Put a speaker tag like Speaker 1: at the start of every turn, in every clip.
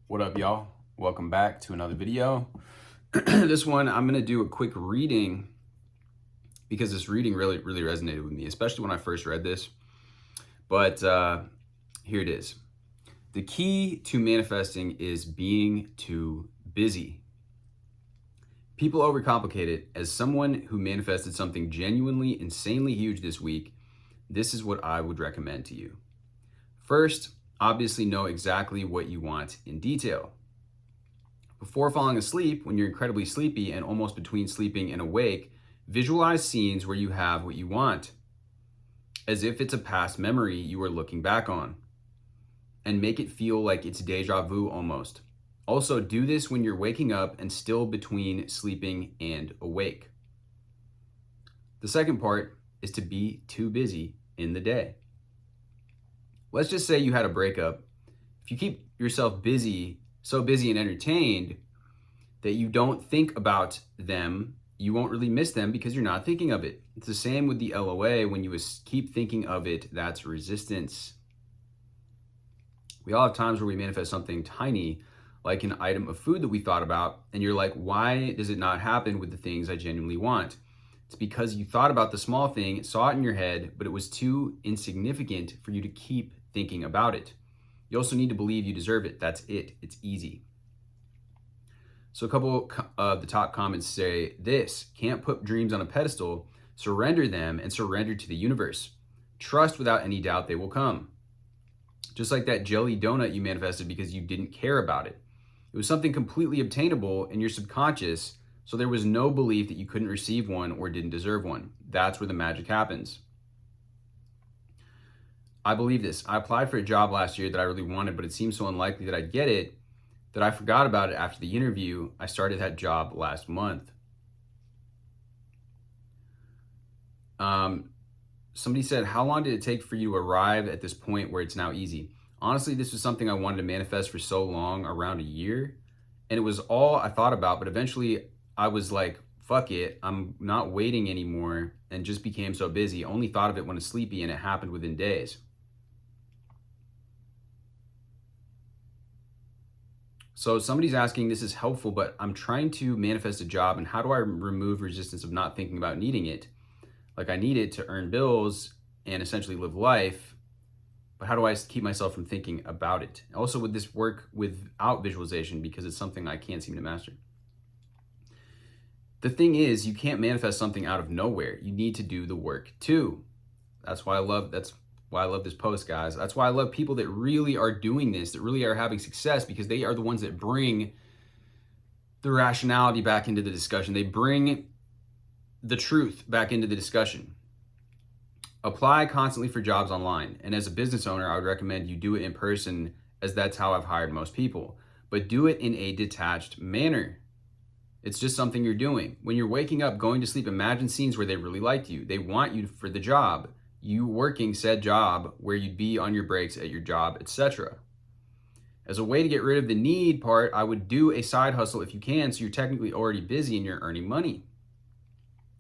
Speaker 1: What up, y'all? Welcome back to another video. This one, I'm gonna do a quick reading because this reading really resonated with me, especially when I first read this. But here it is. The key to manifesting is being too busy. People overcomplicate it. As someone who manifested something genuinely, insanely huge this week, this is what I would recommend to you. First, obviously know exactly what you want in detail. Before falling asleep, when you're incredibly sleepy and almost between sleeping and awake, visualize scenes where you have what you want, as if it's a past memory you are looking back on, and make it feel like it's deja vu almost. Also, do this when you're waking up and still between sleeping and awake. The second part is to be too busy in the day. Let's just say you had a breakup. If you keep yourself busy, so busy and entertained that you don't think about them, you won't really miss them because you're not thinking of it. It's the same with the LOA. When you keep thinking of it, that's resistance. We all have times where we manifest something tiny, like an item of food that we thought about, and you're like, why does it not happen with the things I genuinely want? It's because you thought about the small thing, saw it in your head, but it was too insignificant for you to keep thinking about it. You also need to believe you deserve it. That's it. It's easy. So a couple of the top comments say this: can't put dreams on a pedestal, surrender them and surrender to the universe. Trust without any doubt they will come. Just like that jelly donut you manifested because you didn't care about it. It was something completely obtainable in your subconscious, so there was no belief that you couldn't receive one or didn't deserve one. That's where the magic happens. I believe this. I applied for a job last year that I really wanted, but it seemed so unlikely that I'd get it that I forgot about it after the interview. I started that job last month. Somebody said, how long did it take for you to arrive at this point where it's now easy? Honestly, this was something I wanted to manifest for so long, around a year. And it was all I thought about, but eventually I was like, fuck it, I'm not waiting anymore, and just became so busy. Only thought of it when I was sleepy, and it happened within days. So somebody's asking, this is helpful, but I'm trying to manifest a job, and how do I remove resistance of not thinking about needing it? Like, I need it to earn bills and essentially live life, but how do I keep myself from thinking about it? Also, would this work without visualization, because it's something I can't seem to master? The thing is, you can't manifest something out of nowhere. You need to do the work too. That's why I love this post, guys. That's why I love people that really are doing this, that really are having success, because they are the ones that bring the rationality back into the discussion. They bring the truth back into the discussion. Apply constantly for jobs online. And as a business owner, I would recommend you do it in person, as that's how I've hired most people. But do it in a detached manner. It's just something you're doing. When you're waking up, going to sleep, imagine scenes where they really liked you. They want you for the job. You working said job, where you'd be on your breaks at your job, etc. As a way to get rid of the need part, I would do a side hustle if you can, so you're technically already busy and you're earning money.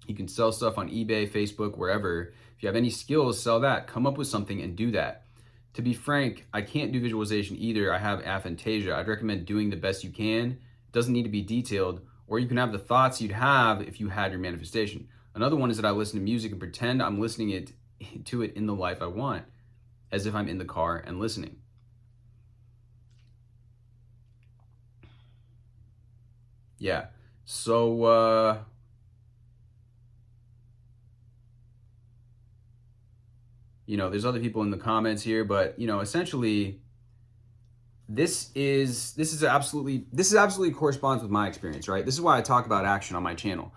Speaker 1: You can sell stuff on eBay, Facebook, wherever. If you have any skills, sell that. Come up with something and do that. To be frank, I can't do visualization either. I have aphantasia. I'd recommend doing the best you can. It doesn't need to be detailed, or you can have the thoughts you'd have if you had your manifestation. Another one is that I listen to music and pretend I'm listening to it in the life I want, as if I'm in the car and listening. Yeah. So, there's other people in the comments here, but essentially, this absolutely corresponds with my experience, right? This is why I talk about action on my channel.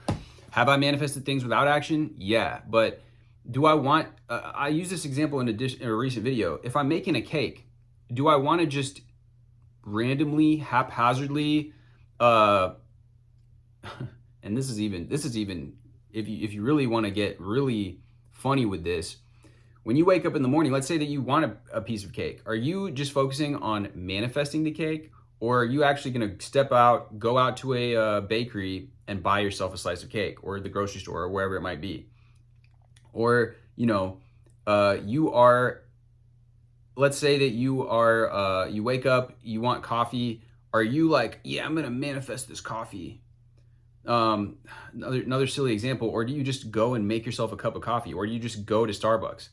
Speaker 1: Have I manifested things without action? Yeah, but do I want? I use this example in a recent video. If I'm making a cake, do I want to just randomly, haphazardly, and this is even if you really want to get really funny with this. When you wake up in the morning, let's say that you want a piece of cake. Are you just focusing on manifesting the cake, or are you actually going to go out to a bakery and buy yourself a slice of cake, or the grocery store, or wherever it might be? Or, you are, let's say that you wake up, you want coffee Are you like, yeah, I'm gonna manifest this coffee? Another silly example, or do you just go and make yourself a cup of coffee, or do you just go to Starbucks?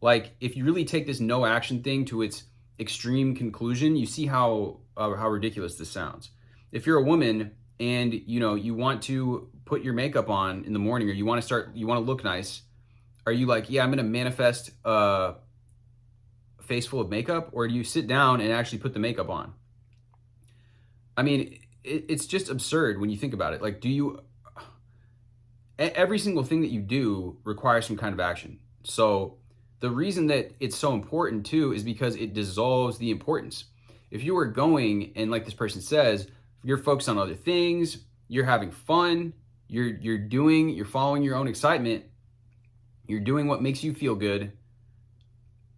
Speaker 1: Like, if you really take this no action thing to its extreme conclusion, you see how ridiculous this sounds. If you're a woman and you want to put your makeup on in the morning, or you want to look nice, are you like, yeah, I'm gonna manifest a face full of makeup, or do you sit down and actually put the makeup on? I mean, it's just absurd when you think about it. Like, every single thing that you do requires some kind of action. So the reason that it's so important too is because it dissolves the importance. If you are going and, like this person says, you're focused on other things, you're having fun, you're following your own excitement, you're doing what makes you feel good,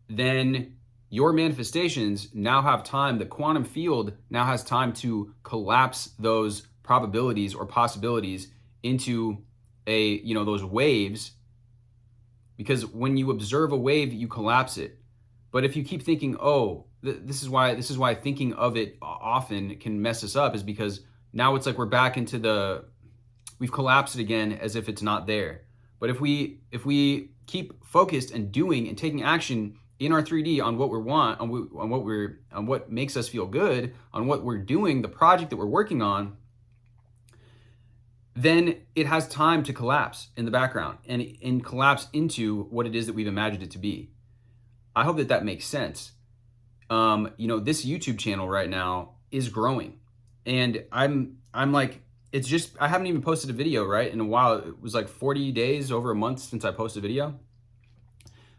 Speaker 1: then your manifestations now have time, the quantum field now has time to collapse those probabilities or possibilities into those waves. Because when you observe a wave, you collapse it. But if you keep thinking, oh, this is why thinking of it often can mess us up, is because now it's like we're back into we've collapsed it again as if it's not there. But if we keep focused and doing and taking action in our 3D on what we want, on what makes us feel good, on what we're doing, the project that we're working on, then it has time to collapse in the background and collapse into what it is that we've imagined it to be. I hope that makes sense. This YouTube channel right now is growing, and I'm like, it's just, I haven't even posted a video, right, in a while. It was like 40 days, over a month since I posted a video.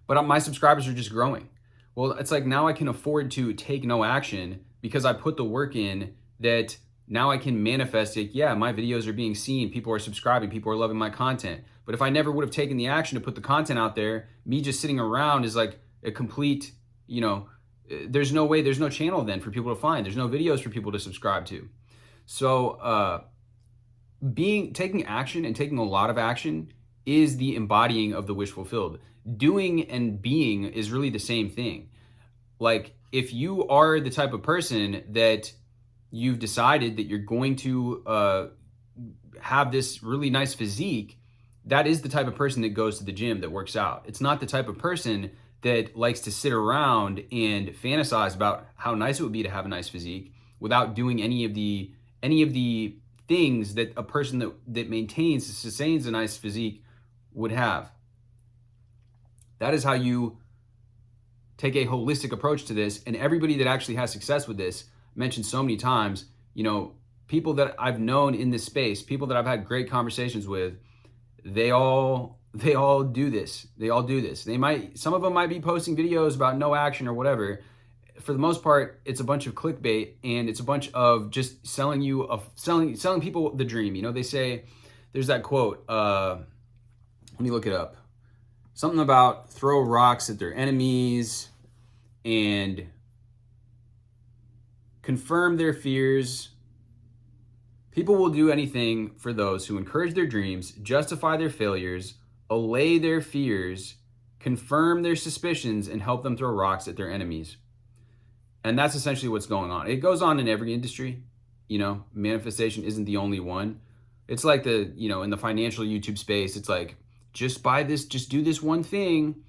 Speaker 1: But my subscribers are just growing. Well, it's like now I can afford to take no action because I put the work in, that now I can manifest it. Yeah, my videos are being seen. People are subscribing. People are loving my content. But if I never would have taken the action to put the content out there, me just sitting around is like a complete, there's no way, there's no channel then for people to find. There's no videos for people to subscribe to. So taking action and taking a lot of action is the embodying of the wish fulfilled. Doing and being is really the same thing. Like, if you are the type of person that you've decided that you're going to have this really nice physique, that is the type of person that goes to the gym, that works out. It's not the type of person that likes to sit around and fantasize about how nice it would be to have a nice physique without doing any of the things that a person that sustains a nice physique would have. That is how you take a holistic approach to this. And everybody that actually has success with this, mentioned so many times, people that I've known in this space, people that I've had great conversations with, they all do this. They all do this. Some of them might be posting videos about no action or whatever. For the most part, it's a bunch of clickbait, and it's a bunch of just selling people the dream. They say, there's that quote, let me look it up. Something about throw rocks at their enemies and confirm their fears. People will do anything for those who encourage their dreams, justify their failures, allay their fears, confirm their suspicions, and help them throw rocks at their enemies. And that's essentially what's going on. It goes on in every industry. Manifestation isn't the only one. It's like in the financial YouTube space, it's like, just buy this, just do this one thing,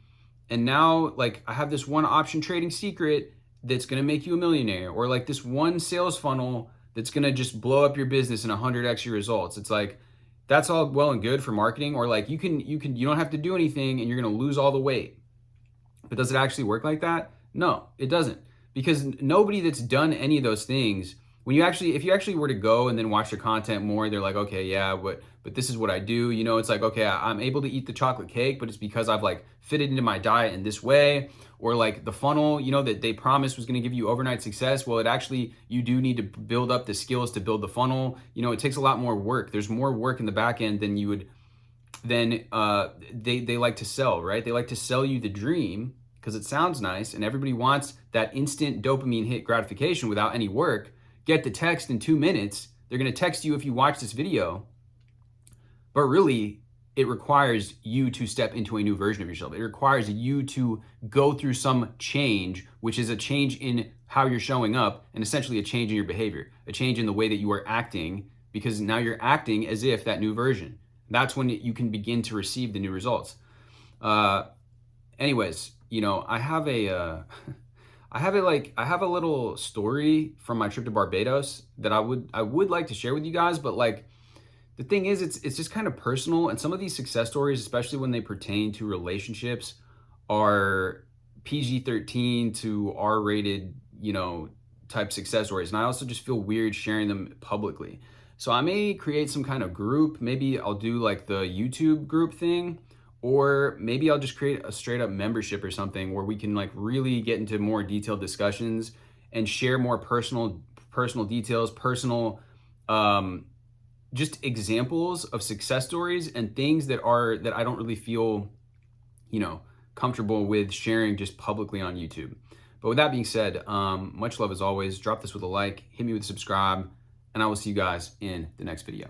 Speaker 1: and now, like, I have this one option trading secret that's going to make you a millionaire, or like this one sales funnel that's going to just blow up your business and 100x your results. It's like, that's all well and good for marketing, or like you don't have to do anything and you're going to lose all the weight. But does it actually work like that? No, it doesn't, because nobody that's done any of those things, if you actually were to go and then watch their content more, they're like, okay, yeah, but this is what I do. It's like, okay, I'm able to eat the chocolate cake, but it's because I've like fitted into my diet in this way. Or like the funnel, that they promised was going to give you overnight success. Well, you do need to build up the skills to build the funnel. It takes a lot more work. There's more work in the back end than they like to sell, right? They like to sell you the dream because it sounds nice, and everybody wants that instant dopamine hit gratification without any work. Get the text in 2 minutes. They're going to text you if you watch this video. But really, it requires you to step into a new version of yourself. It requires you to go through some change, which is a change in how you're showing up, and essentially a change in your behavior, a change in the way that you are acting, because now you're acting as if that new version. That's when you can begin to receive the new results. Anyways, you know, I have a I have a little story from my trip to Barbados that I would like to share with you guys, but like the thing is, it's just kind of personal, and some of these success stories, especially when they pertain to relationships, are PG-13 to R-rated, you know, type success stories. And I also just feel weird sharing them publicly. So I may create some kind of group. Maybe I'll do like the YouTube group thing, or maybe I'll just create a straight up membership or something where we can like really get into more detailed discussions and share more personal details, personal just examples of success stories and things that I don't really feel, you know, comfortable with sharing just publicly on YouTube. But with that being said, much love as always. Drop this with a like, hit me with a subscribe, and I will see you guys in the next video.